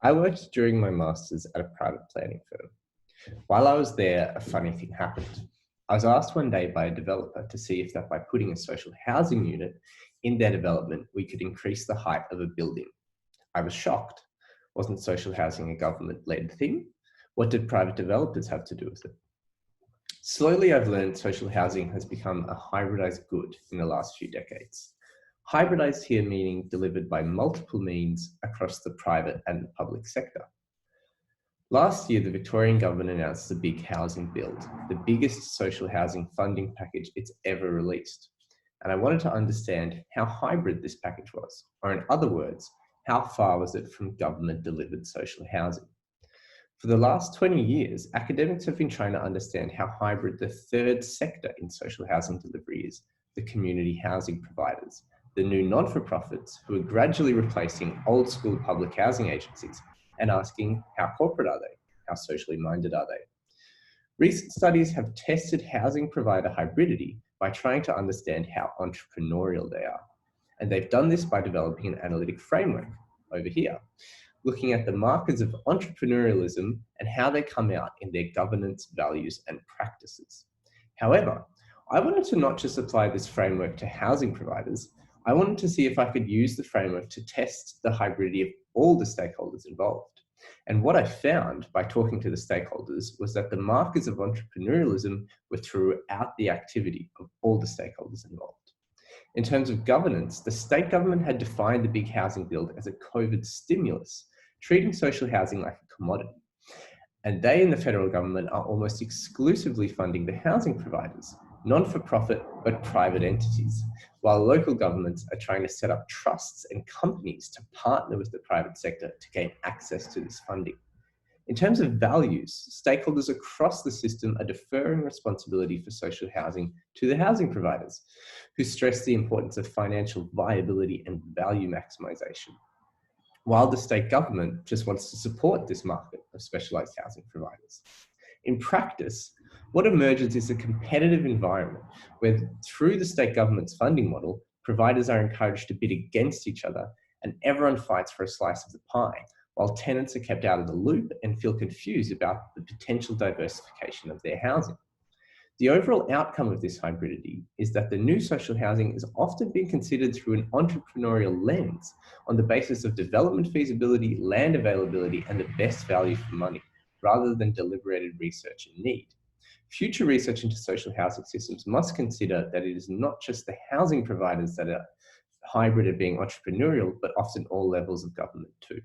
I worked during my master's at a private planning firm. While I was there, a funny thing happened. I was asked one day by a developer to see if that by putting a social housing unit in their development, we could increase the height of a building. I was shocked. Wasn't social housing a government-led thing? What did private developers have to do with it? Slowly, I've learned social housing has become a hybridized good in the last few decades. Hybridized here meaning delivered by multiple means across the private and the public sector. Last year, the Victorian government announced the Big Housing Build, the biggest social housing funding package it's ever released. And I wanted to understand how hybrid this package was, or in other words, how far was it from government-delivered social housing? For the last 20 years, academics have been trying to understand how hybrid the third sector in social housing delivery is, the community housing providers, the new non-for-profits who are gradually replacing old school public housing agencies and asking how corporate are they? How socially minded are they? Recent studies have tested housing provider hybridity by trying to understand how entrepreneurial they are. And they've done this by developing an analytic framework over here, looking at the markers of entrepreneurialism and how they come out in their governance, values, and practices. However, I wanted to not just apply this framework to housing providers, I wanted to see if I could use the framework to test the hybridity of all the stakeholders involved. And what I found by talking to the stakeholders was that the markers of entrepreneurialism were throughout the activity of all the stakeholders involved. In terms of governance, the state government had defined the Big Housing Build as a COVID stimulus, treating social housing like a commodity. And they in the federal government are almost exclusively funding the housing providers, non-for-profit but private entities, while local governments are trying to set up trusts and companies to partner with the private sector to gain access to this funding. In terms of values, stakeholders across the system are deferring responsibility for social housing to the housing providers, who stress the importance of financial viability and value maximisation, while the state government just wants to support this market of specialised housing providers. In practice, what emerges is a competitive environment where, through the state government's funding model, providers are encouraged to bid against each other and everyone fights for a slice of the pie, while tenants are kept out of the loop and feel confused about the potential diversification of their housing. The overall outcome of this hybridity is that the new social housing is often being considered through an entrepreneurial lens on the basis of development feasibility, land availability, and the best value for money, rather than deliberated research and need. Future research into social housing systems must consider that it is not just the housing providers that are hybrid at being entrepreneurial, but often all levels of government too.